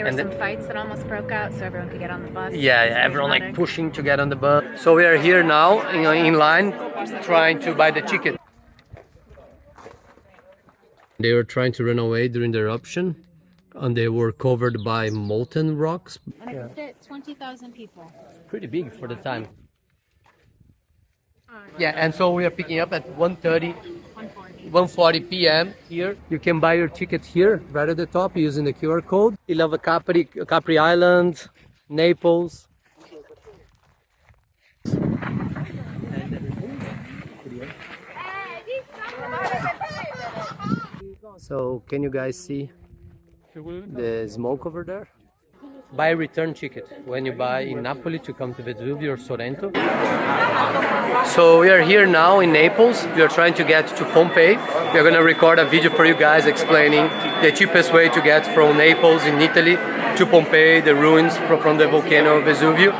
There were some fights that almost broke out so everyone could get on the bus. Yeah, everyone like pushing to get on the bus. So we are here now, in line, trying to buy the ticket. They were trying to run away during the eruption, and they were covered by molten rocks. And it could fit 20,000 people. Pretty big for the time. Yeah, and so we are picking up at 1:40 p.m. here. You can buy your ticket here, right at the top, using the QR code. You love Capri Island, Naples. So, can you guys see the smoke over there? Buy a return ticket when you buy in Napoli to come to Vesuvius or Sorrento. So we are here now in Naples. We are trying to get to Pompeii. We are going to record a video for you guys explaining the cheapest way to get from Naples in Italy to Pompeii, the ruins from the volcano Vesuvius.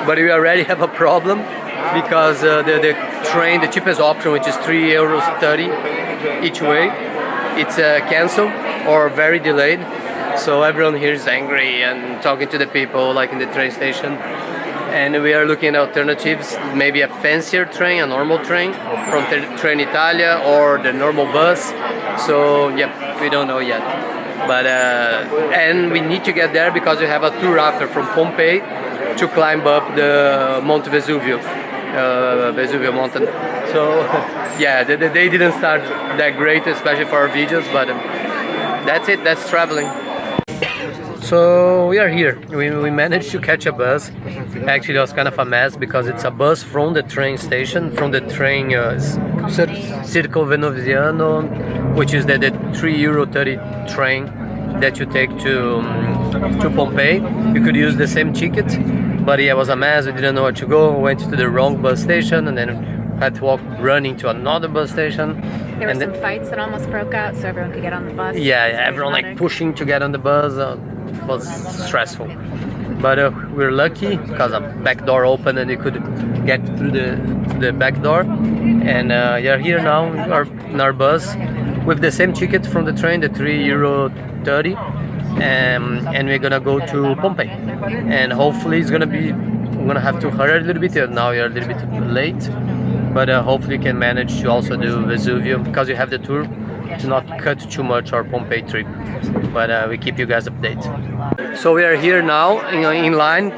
But we already have a problem because the train, the cheapest option, which is €3.30 each way, it's cancelled or very delayed. So everyone here is angry and talking to the people like in the train station. And we are looking at alternatives, maybe a fancier train, a normal train from Train Italia or the normal bus. So yeah, we don't know yet. But and we need to get there because we have a tour after from Pompeii to climb up the Mount Vesuvius, Vesuvius mountain. So yeah, they didn't start that great, especially for our videos, but that's it, that's traveling. So we are here. We managed to catch a bus. Actually, it was kind of a mess because it's a bus from the train station, from the train Circo Veneziano, which is the €3.30 train that you take to Pompeii. You could use the same ticket, but yeah, it was a mess. We didn't know where to go. We went to the wrong bus station and then had to walk running to another bus station. There were some fights that almost broke out so everyone could get on the bus. Yeah, everyone like pushing to get on the bus. Was stressful, but we're lucky because a back door opened and you could get through the back door. And you're here now in our bus with the same ticket from the train, the €3.30, and we're gonna go to Pompeii. And hopefully I'm gonna have to hurry a little bit. Now you're a little bit late, but hopefully we can manage to also do Vesuvius because you have the tour to not cut too much our Pompeii trip. But we keep you guys updated. So we are here now in line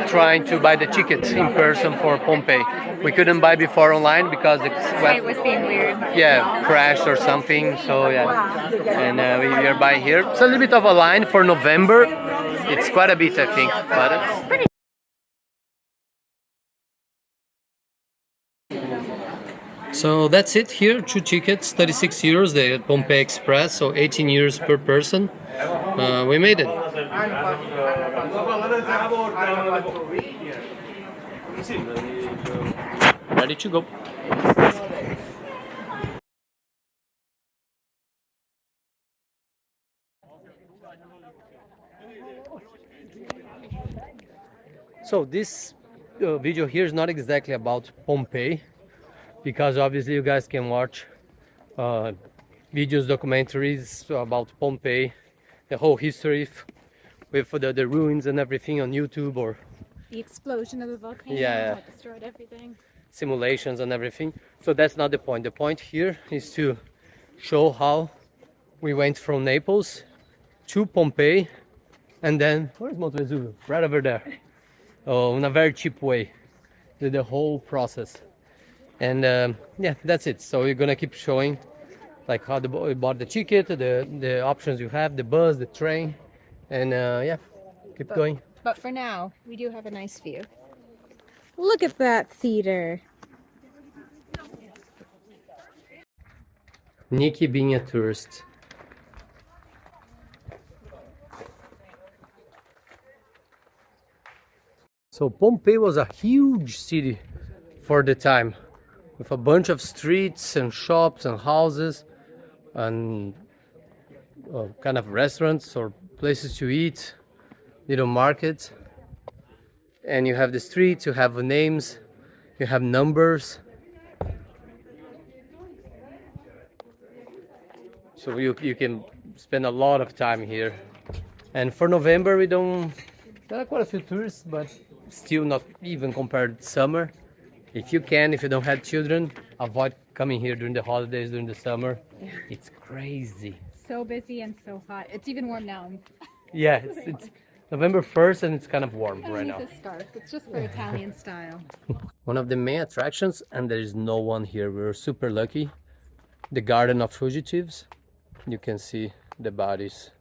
trying to buy the tickets in person for Pompeii. We couldn't buy before online because the site was being weird. Yeah, crashed or something. So yeah, and we are buying here. It's a little bit of a line for November. It's quite a bit, I think, but pretty. So that's it here, 2 tickets, €36, the Pompeii Express, so €18 per person. We made it. Ready to go. So this video here is not exactly about Pompeii, because obviously you guys can watch videos, documentaries about Pompeii, the whole history with the ruins and everything on YouTube, or the explosion of the volcano that destroyed everything, simulations and everything. So that's not the point. The point here is to show how we went from Naples to Pompeii, and then where's Mount Vesuvius? Right over there. In a very cheap way, the whole process. And yeah, that's it. So we're gonna keep showing like how we bought the ticket, the options you have, the bus, the train, and yeah, keep going. But for now, we do have a nice view. Look at that theater. Nikki being a tourist. So Pompeii was a huge city for the time, with a bunch of streets and shops and houses and kind of restaurants or places to eat, little markets. And you have the streets, you have names, you have numbers. So you can spend a lot of time here And for November, we don't. There are quite a few tourists, but still not even compared to summer. If you can, if you don't have children, avoid coming here during the holidays, during the summer. It's crazy. So busy and so hot. It's even warm now. Yeah, it's November 1st and it's kind of warm I right need now. this scarf. It's just for Italian style. One of the main attractions, and there is no one here. We're super lucky. The Garden of Fugitives. You can see the bodies,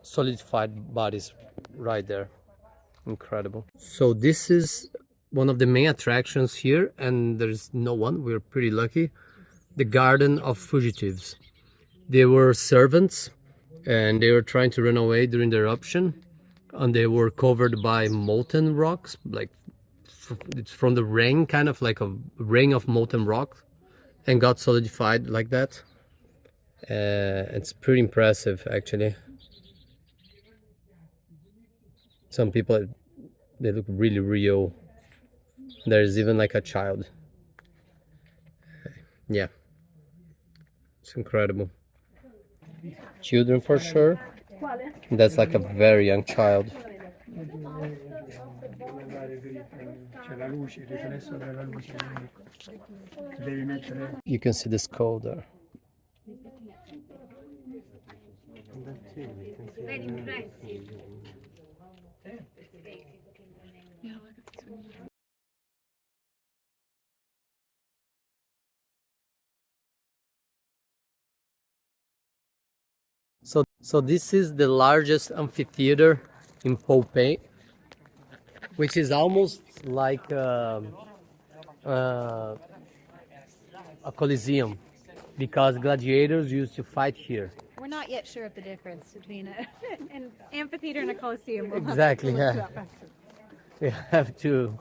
solidified bodies right there. Incredible. So this is one of the main attractions here, and there's no one. We're pretty lucky. The Garden of Fugitives. They were servants and they were trying to run away during the eruption, and they were covered by molten rocks, like it's from the rain, kind of like a rain of molten rock, and got solidified like that. It's pretty impressive, actually. Some people, they look really real. There's even like a child. Yeah, it's incredible. Children for sure. That's like a very young child. You can see the skull there. So this is the largest amphitheater in Pompeii, which is almost like a coliseum, because gladiators used to fight here. We're not yet sure of the difference between an amphitheater and a coliseum. Exactly, yeah. We have to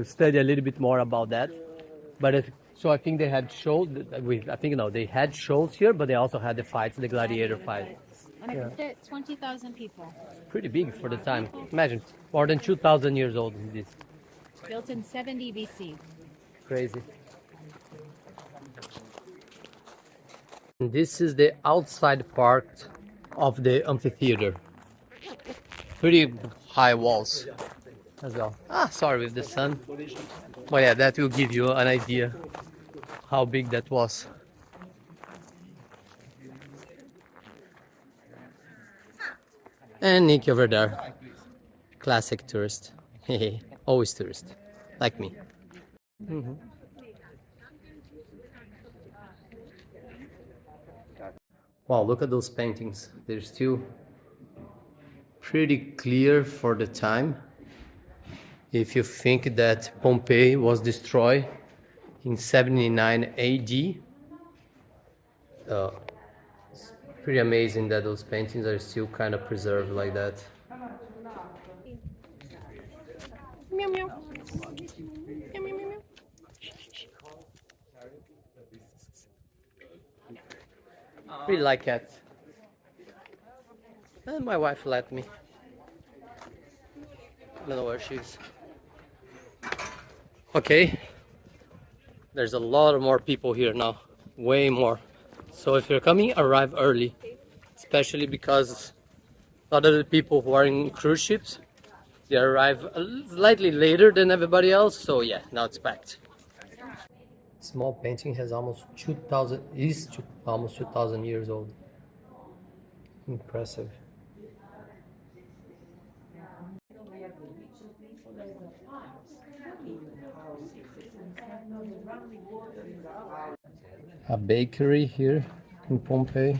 study a little bit more about that. But so I think they had shows. They had shows here, but they also had the fights, the gladiator fights. And it could fit 20,000 people. Pretty big for the time. Imagine, more than 2,000 years old. This Built in 70 BC. crazy. And this is the outside part of the amphitheater. Pretty high walls as well. Sorry with the sun. But yeah, that will give you an idea how big that was. And Nick over there. Classic tourist. Always tourist. Like me. Wow, look at those paintings. They're still pretty clear for the time. If you think that Pompeii was destroyed in 79 AD, it's pretty amazing that those paintings are still kind of preserved like that. Meow meow. Meow meow meow meow. Really like cats. And my wife let me. I don't know where she is. Okay. There's a lot of more people here now. Way more. So if you're coming, arrive early. Especially because a lot of the people who are in cruise ships, they arrive slightly later than everybody else. So yeah, now it's packed. Small painting has almost 2,000 years old. Impressive. A bakery here in Pompeii.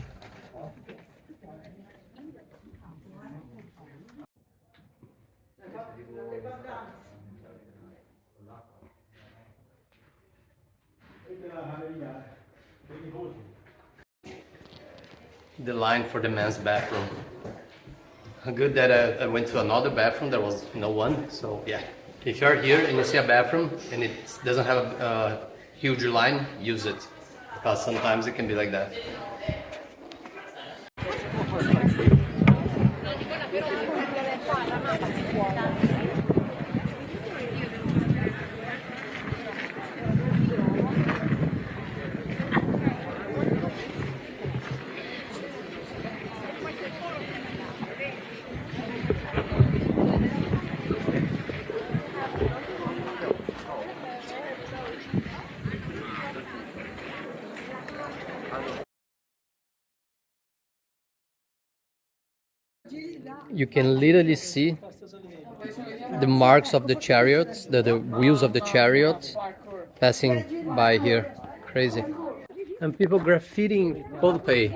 The line for the men's bathroom. Good that I went to another bathroom, there was no one. So yeah, if you're here and you see a bathroom and it doesn't have a huge line, use it, because sometimes it can be like that. You can literally see the marks of the chariots, the wheels of the chariot passing by here. Crazy. And people graffitiing Pompeii.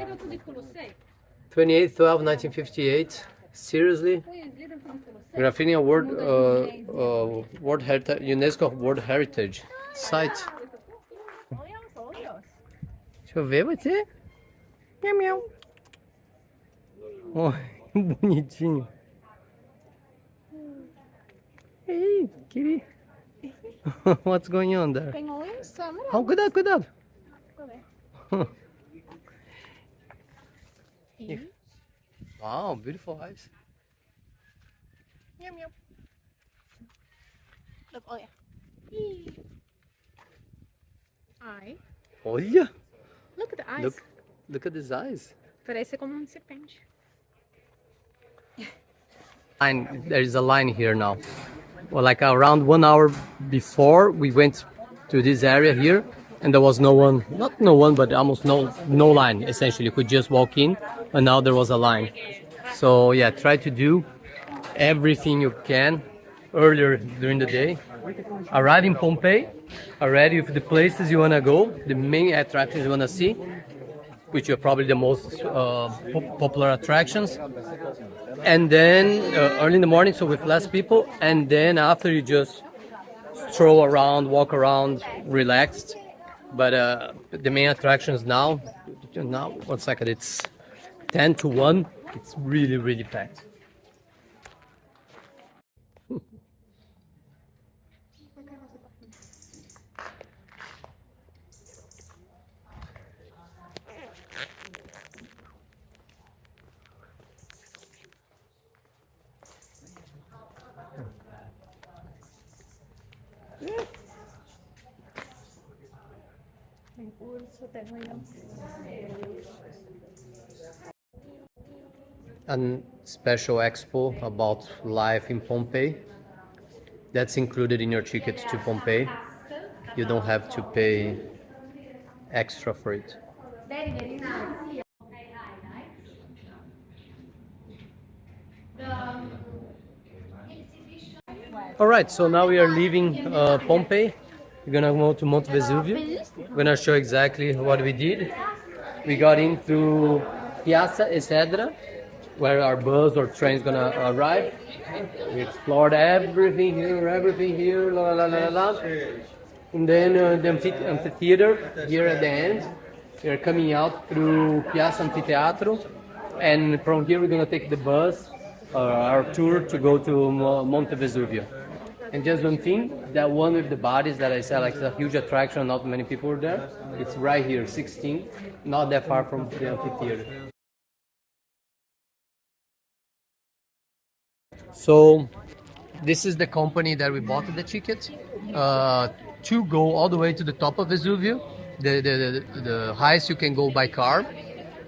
28/12/1958. Seriously? Graffitiing a World Heritage, UNESCO World Heritage Site. Deixa eu ver você. Miau, miau. Oh, bonitinho. Hey, kitty. What's going on there? Oh, cuidado, cuidado. Wow, beautiful eyes. Meow, meow. Look, oh yeah. Eye. Olha! Look at the eyes. Look at these eyes. Parece como serpente. There is a line here now. Well, like around 1 hour before we went to this area here, and there was no one, not no one, but almost no line. Essentially, you could just walk in, and now there was a line. So yeah, try to do everything you can earlier during the day. Arrive in Pompeii, already with the places you wanna go, the main attractions you wanna see, which are probably the most popular attractions. And then early in the morning, so with less people, and then after you just stroll around, walk around, relaxed. But the main attractions now, 1 second, it's 10 to 1. It's really packed. A special expo about life in Pompeii. That's included in your ticket to Pompeii. You don't have to pay extra for it. Alright, so now we are leaving Pompeii. We're gonna go to Mount Vesuvius. We're gonna show exactly what we did. We got into Piazza Esedra, where our bus or train is gonna arrive. We explored everything here, la la la la la. And then the amphitheater here at the end. We're coming out through Piazza Amphitheatro, and from here we're gonna take the bus, our tour to go to Monte Vesuvio. And just one thing, that one with the bodies that I said, like it's a huge attraction, not many people were there. It's right here, 16, not that far from the amphitheater. So this is the company that we bought the ticket to go all the way to the top of Vesuvio. The highest you can go by car.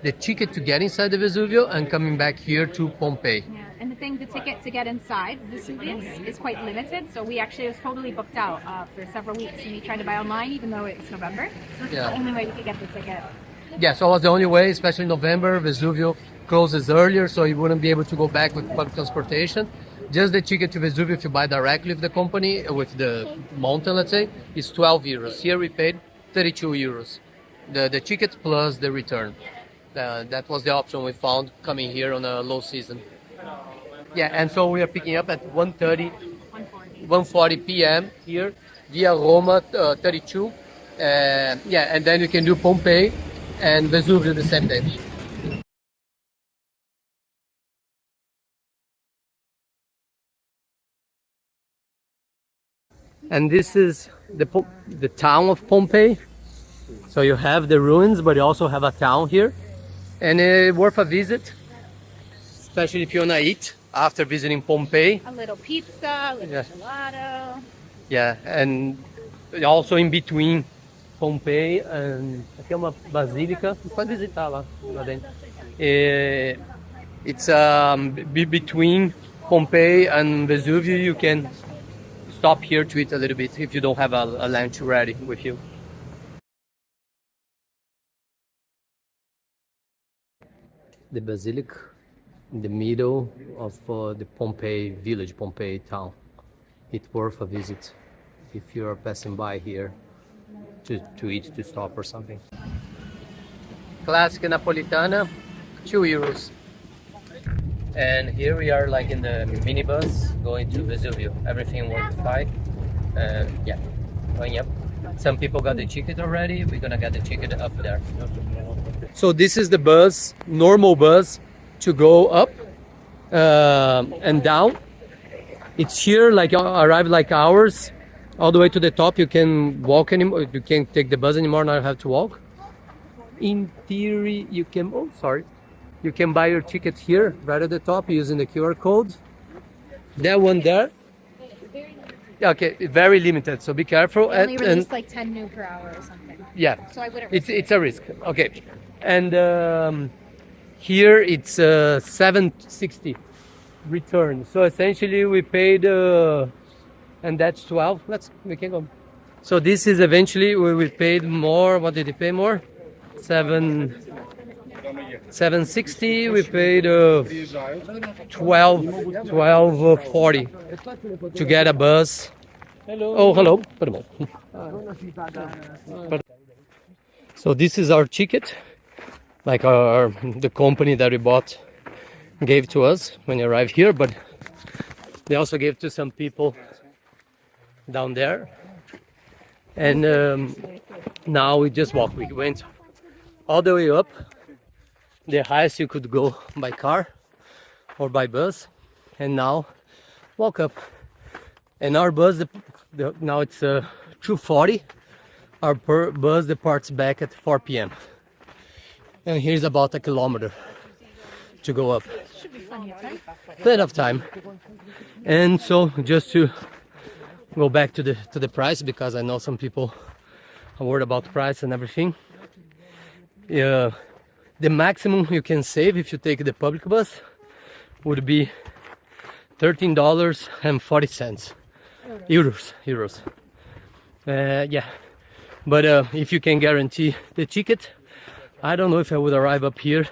The ticket to get inside the Vesuvio and coming back here to Pompeii. Yeah, and the ticket to get inside Vesuvius is quite limited, so we actually was totally booked out for several weeks, and we tried to buy online even though it's November. So this is the only way we could get the ticket. Yeah, so it was the only way, especially in November. Vesuvio closes earlier, so you wouldn't be able to go back with public transportation. Just the ticket to Vesuvio, if you buy directly with the company, with the mountain, let's say, is 12 euros. Here we paid 32 euros. The ticket plus the return. That was the option we found coming here on a low season. Yeah, and so we are picking up at 1:40 p.m. here via Roma 32. Yeah, and then you can do Pompeii and Vesuvio the same day. And this is the town of Pompeii. So you have the ruins, but you also have a town here. And it's worth a visit, especially if you want to eat after visiting Pompeii. A little pizza, a little gelato. Yeah, and also in between Pompeii and aqui é uma basílica. Você pode visitar lá dentro. It's between Pompeii and Vesuvio. You can stop here to eat a little bit if you don't have a lunch ready with you. The basilica in the middle of the Pompeii village, Pompeii town. It's worth a visit if you are passing by here to eat, to stop or something. Classic Napolitana, 2 euros. And here we are like in the minibus going to Vesuvio. Everything worked fine. Yeah, going up. Some people got the ticket already. We're gonna get the ticket up there. So this is the bus, normal bus, to go up and down. It's here, like arrive like ours, all the way to the top. You can walk anymore. You can't take the bus anymore. Now you have to walk. In theory, you can. Oh, sorry. You can buy your ticket here, right at the top, using the QR code. That one there. Okay, very limited, so be careful. They only release like 10 new per hour or something. Yeah, so I wouldn't. It's a risk. Okay, and here it's 760 return. So essentially, we paid, and that's 12. We can go. So this is eventually we paid more. What did we pay more? 760. We paid 1240 to get a bus. Hello. Oh, hello. So this is our ticket, like the company that we bought gave to us when we arrived here, but they also gave to some people down there. And now we just walk. We went all the way up, the highest you could go by car or by bus, and now walk up. And our bus, now it's 2:40. Our bus departs back at 4 p.m. And here's about a kilometer to go up. Should be plenty of time. Plenty of time. And so just to go back to the price, because I know some people are worried about the price and everything. The maximum you can save if you take the public bus would be $13.40 euros. Yeah, but if you can guarantee the ticket, I don't know if I would arrive up here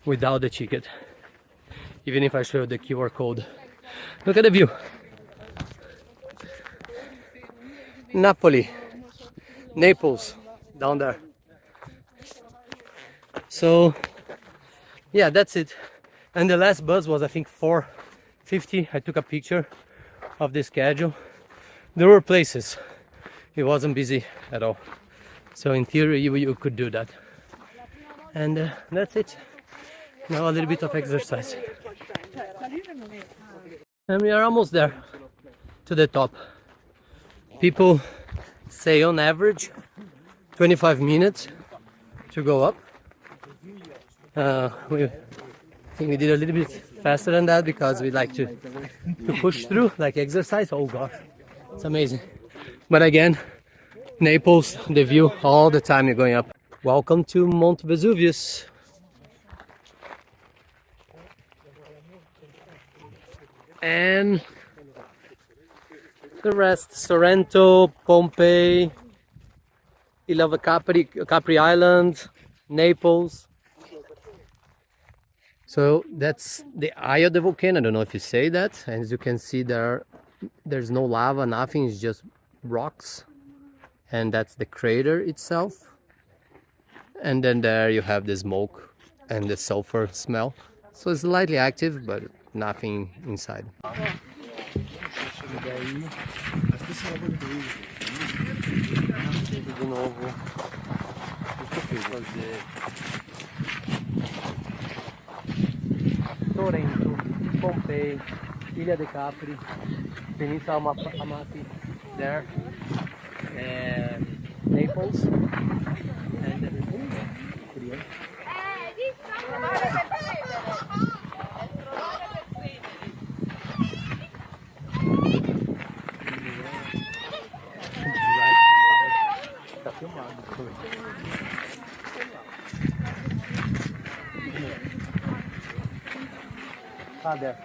without the ticket, even if I show the QR code. Look at the view. Napoli, Naples, down there. So yeah, that's it. And the last bus was, I think, 4:50. I took a picture of the schedule. There were places it wasn't busy at all, so in theory you could do that. And that's it. Now a little bit of exercise, and we are almost there to the top. People say on average 25 minutes to go up. I think we did a little bit faster than that because we like to push through, like exercise. Oh gosh, it's amazing. But again, Naples, the view all the time you're going up. Welcome to Mount Vesuvius. And the rest: Sorrento, Pompeii, Ilva Capri Island, Naples. So that's the eye of the volcano. I don't know if you say that. As you can see, there's no lava, nothing. It's just rocks, and that's the crater itself. And then there you have the smoke and the sulfur smell. So it's slightly active, but nothing inside. Sorrento, Pompeii, Ilha de Capri, Peninsula Amati, there, and Naples, and everything. There.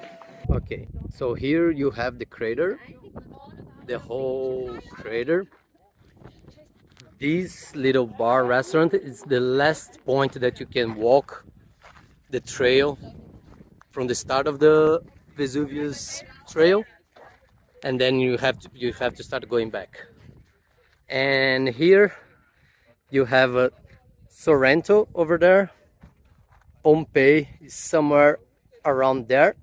Okay, so here you have the crater, the whole crater. This little bar restaurant is the last point that you can walk the trail from the start of the Vesuvius trail, and then you have to start going back. And here you have Sorrento over there. Pompeii is somewhere around there.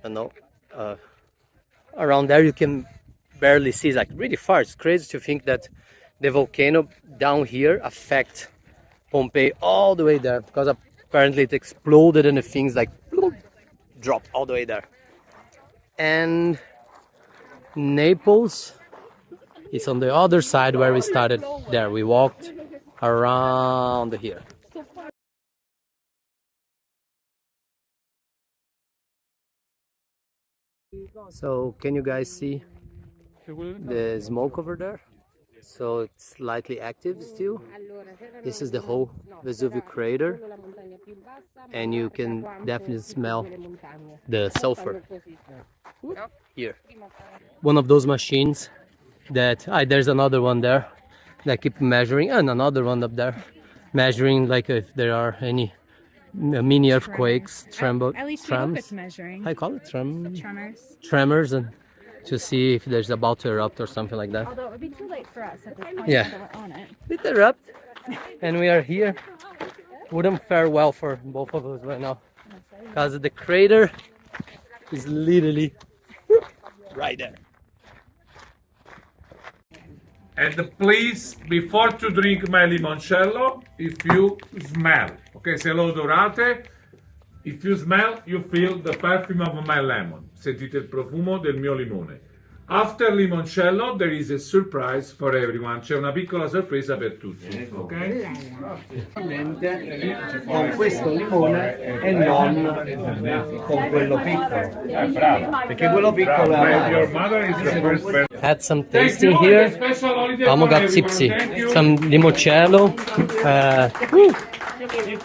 I don't know. Around there you can barely see. It's like really far. It's crazy to think that the volcano down here affect Pompeii all the way there, because apparently it exploded and the things like dropped all the way there. And Naples is on the other side where we started there. We walked around here. So can you guys see the smoke over there? So it's slightly active still. This is the whole Vesuvius crater, and you can definitely smell the sulfur here. One of those machines that there's another one there that keep measuring, and another one up there measuring like if there are any mini earthquakes, At least we hope it's measuring. I call it Tremors. tremors, and to see if there's about to erupt or something like that. Although it would be too late for us at this point. Yeah. So we're on it. It erupt, and we are here. Wouldn't fare well for both of us right now, because the crater is literally right there. And please, before to drink my limoncello, if you smell, okay, se lo odorate, if you smell, you feel the perfume of my lemon. Sentite il profumo del mio limone. After limoncello, there is a surprise for everyone. C'è una piccola sorpresa per tutti, ok? Con questo limone e non con quello piccolo. Perché quello piccolo Your mother is the first person. Had some tasting here. Almost got tipsy. Some limoncello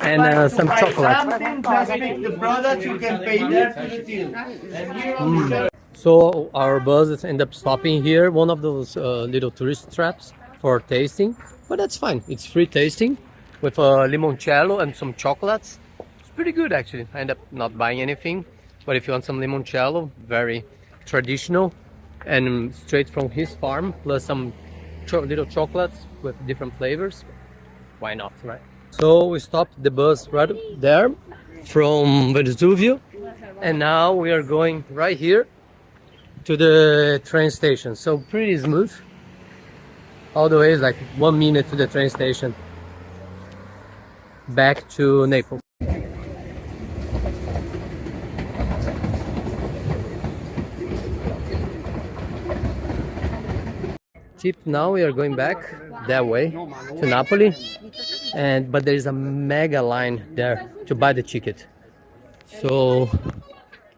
and some chocolate. The product you can pay there to the till. So our bus ended up stopping here, one of those little tourist traps for tasting, but that's fine. It's free tasting with a limoncello and some chocolates. It's pretty good actually. I ended up not buying anything, but if you want some limoncello, very traditional and straight from his farm, plus some little chocolates with different flavors, why not, right? So we stopped the bus right there from Vesuvius, and now we are going right here to the train station. So pretty smooth. All the way is like 1 minute to the train station back to Naples. Tip, now we are going back that way to Napoli, but there is a mega line there to buy the ticket. So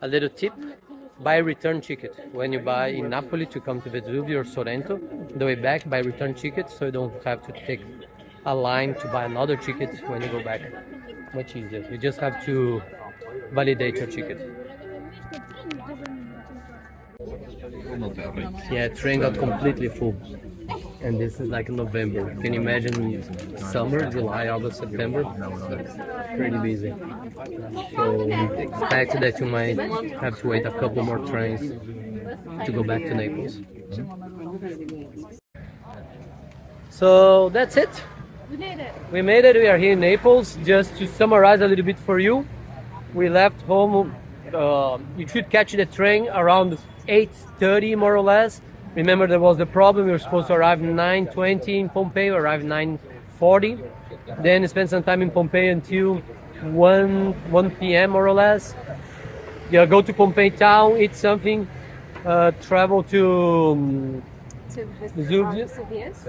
a little tip: buy return ticket when you buy in Napoli to come to Vesuvius or Sorrento. The way back, buy return ticket so you don't have to take a line to buy another ticket when you go back. Much easier. You just have to validate your ticket. Yeah, train got completely full, and this is like November. Can you imagine summer, July, August, September? Pretty busy. So expect that you might have to wait a couple more trains to go back to Naples. So that's it. We made it. We made it. We are here in Naples. Just to summarize a little bit for you, we left home. You should catch the train around 8:30 more or less. Remember, there was the problem. We were supposed to arrive 9:20 in Pompeii. We arrived 9:40. Then spend some time in Pompeii until 1 p.m. more or less. Yeah, go to Pompeii town, eat something, travel to Vesuvius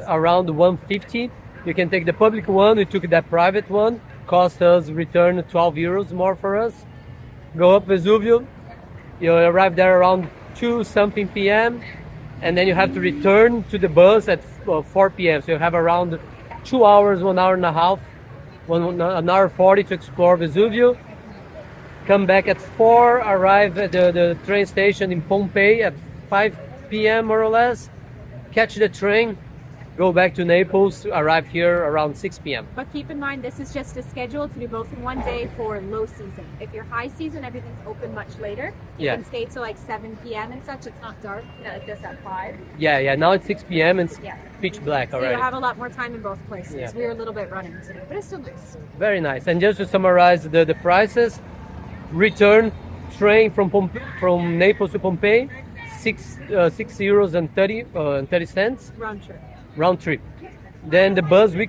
around 1:50. You can take the public one. We took that private one. Cost us return 12 euros more for us. Go up Vesuvius. You arrive there around 2 something p.m. and then you have to return to the bus at 4 p.m. So you have around 2 hours, 1 hour and a half, an hour 40 to explore Vesuvius. Come back at 4, arrive at the train station in Pompeii at 5 p.m. more or less. Catch the train go back to Naples, arrive here around 6 p.m. But keep in mind, this is just a schedule to do both in one day for low season. If you're high season, everything's open much later. You Yeah. can stay till like 7 p.m. and such. It's not dark like this at 5. Yeah, now it's 6 p.m. and it's Yeah. pitch black So already. you have a lot more time in both places. Yeah. We were a little bit running today, but it's still nice. Very nice. And just to summarize the prices, return train from Naples to Pompeii, €6 and 30 cents Round trip. round trip. Then the bus we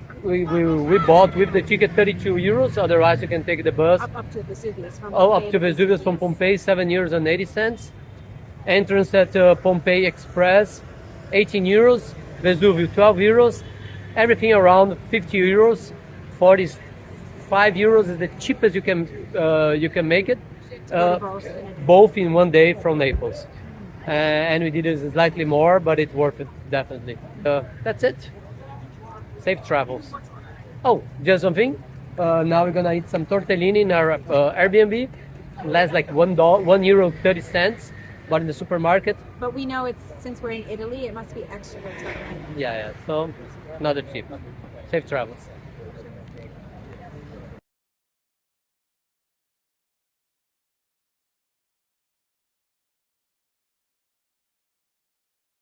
bought with the ticket €32. Otherwise, you can take the bus Up to Vesuvius. From up Pompeii to to Vesuvius from Pompeii, €7 and 80 cents. Entrance at Pompeii Express, €18. Vesuvius, €12. Everything around €50. €45 is the cheapest you can make it. go to both in a day. Both in one day from Naples. And we did it slightly more, but it's worth it definitely. That's it. Safe travels. Oh, just something. Now we're gonna eat some tortellini in our Airbnb. Lasts like €1.30, but in the supermarket, But we know it's since we're in Italy, it must be extra good. yeah. So not cheap. Safe travels.